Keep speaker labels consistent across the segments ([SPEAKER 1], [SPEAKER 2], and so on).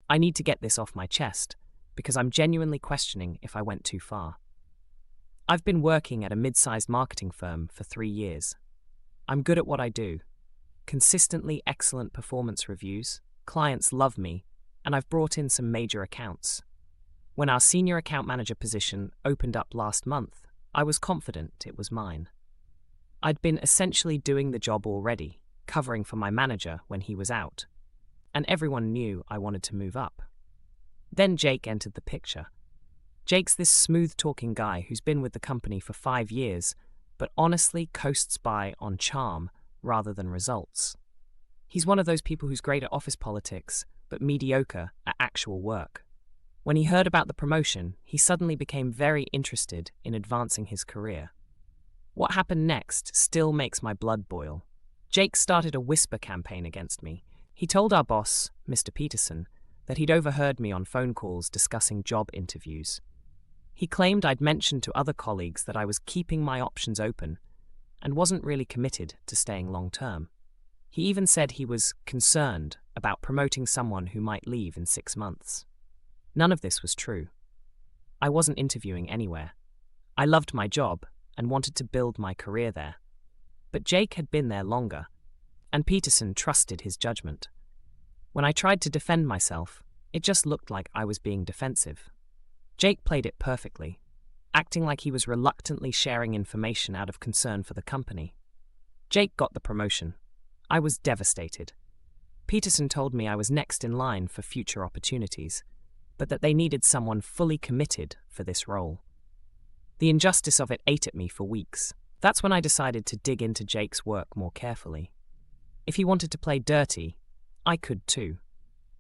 [SPEAKER 1] I need to get this off my chest, because I'm genuinely questioning if I went too far. I've been working at a mid-sized marketing firm for 3 years. I'm good at what I do. Consistently excellent performance reviews, clients love me, and I've brought in some major accounts. When our senior account manager position opened up last month, I was confident it was mine. I'd been essentially doing the job already, covering for my manager when he was out, and everyone knew I wanted to move up. Then Jake entered the picture. Jake's this smooth-talking guy who's been with the company for 5 years, but honestly coasts by on charm rather than results. He's one of those people who's great at office politics, but mediocre at actual work. When he heard about the promotion, he suddenly became very interested in advancing his career. What happened next still makes my blood boil. Jake started a whisper campaign against me. He told our boss, Mr. Peterson, that he'd overheard me on phone calls discussing job interviews. He claimed I'd mentioned to other colleagues that I was keeping my options open and wasn't really committed to staying long-term. He even said he was concerned about promoting someone who might leave in 6 months. None of this was true. I wasn't interviewing anywhere. I loved my job and wanted to build my career there. But Jake had been there longer, and Peterson trusted his judgment. When I tried to defend myself, it just looked like I was being defensive. Jake played it perfectly, acting like he was reluctantly sharing information out of concern for the company. Jake got the promotion. I was devastated. Peterson told me I was next in line for future opportunities, but that they needed someone fully committed for this role. The injustice of it ate at me for weeks. That's when I decided to dig into Jake's work more carefully. If he wanted to play dirty, I could too.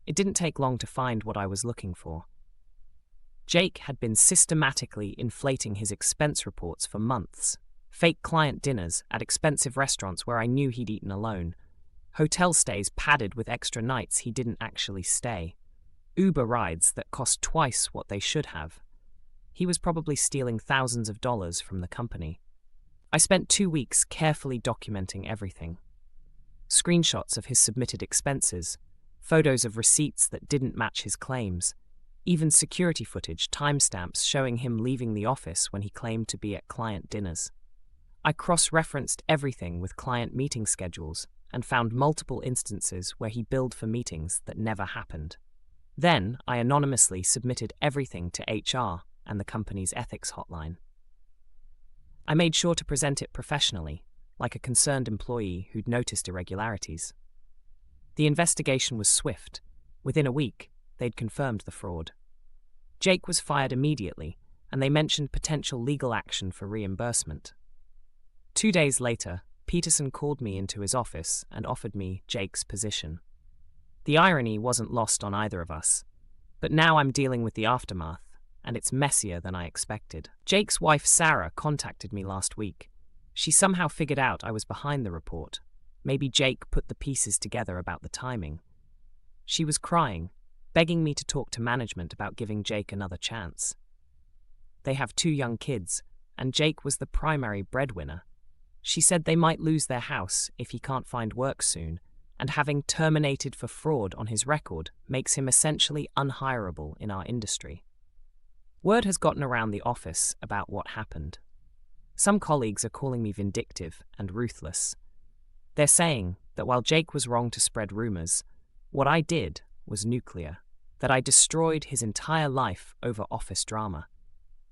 [SPEAKER 1] It didn't take long to find what I was looking for. Jake had been systematically inflating his expense reports for months. Fake client dinners at expensive restaurants where I knew he'd eaten alone. Hotel stays padded with extra nights he didn't actually stay. Uber rides that cost twice what they should have. He was probably stealing thousands of dollars from the company. I spent 2 weeks carefully documenting everything. Screenshots of his submitted expenses, photos of receipts that didn't match his claims, even security footage, timestamps showing him leaving the office when he claimed to be at client dinners. I cross-referenced everything with client meeting schedules and found multiple instances where he billed for meetings that never happened. Then I anonymously submitted everything to HR and the company's ethics hotline. I made sure to present it professionally, like a concerned employee who'd noticed irregularities. The investigation was swift. Within a week, they'd confirmed the fraud. Jake was fired immediately, and they mentioned potential legal action for reimbursement. 2 days later, Peterson called me into his office and offered me Jake's position. The irony wasn't lost on either of us, but now I'm dealing with the aftermath, and it's messier than I expected. Jake's wife Sarah contacted me last week. She somehow figured out I was behind the report. Maybe Jake put the pieces together about the timing. She was crying, begging me to talk to management about giving Jake another chance. They have 2 young kids, and Jake was the primary breadwinner. She said they might lose their house if he can't find work soon, and having terminated for fraud on his record makes him essentially unhireable in our industry. Word has gotten around the office about what happened. Some colleagues are calling me vindictive and ruthless. They're saying that while Jake was wrong to spread rumors, what I did was nuclear, that I destroyed his entire life over office drama.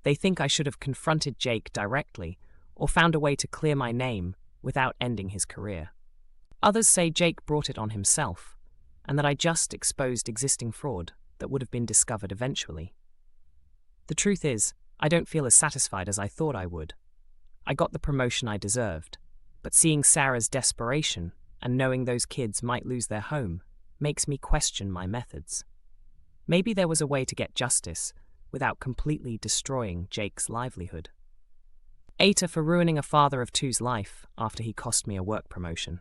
[SPEAKER 1] They think I should have confronted Jake directly or found a way to clear my name without ending his career. Others say Jake brought it on himself, and that I just exposed existing fraud that would have been discovered eventually. The truth is, I don't feel as satisfied as I thought I would. I got the promotion I deserved, but seeing Sarah's desperation and knowing those kids might lose their home makes me question my methods. Maybe there was a way to get justice without completely destroying Jake's livelihood. AITA for ruining a father of 2's life after he cost me a work promotion.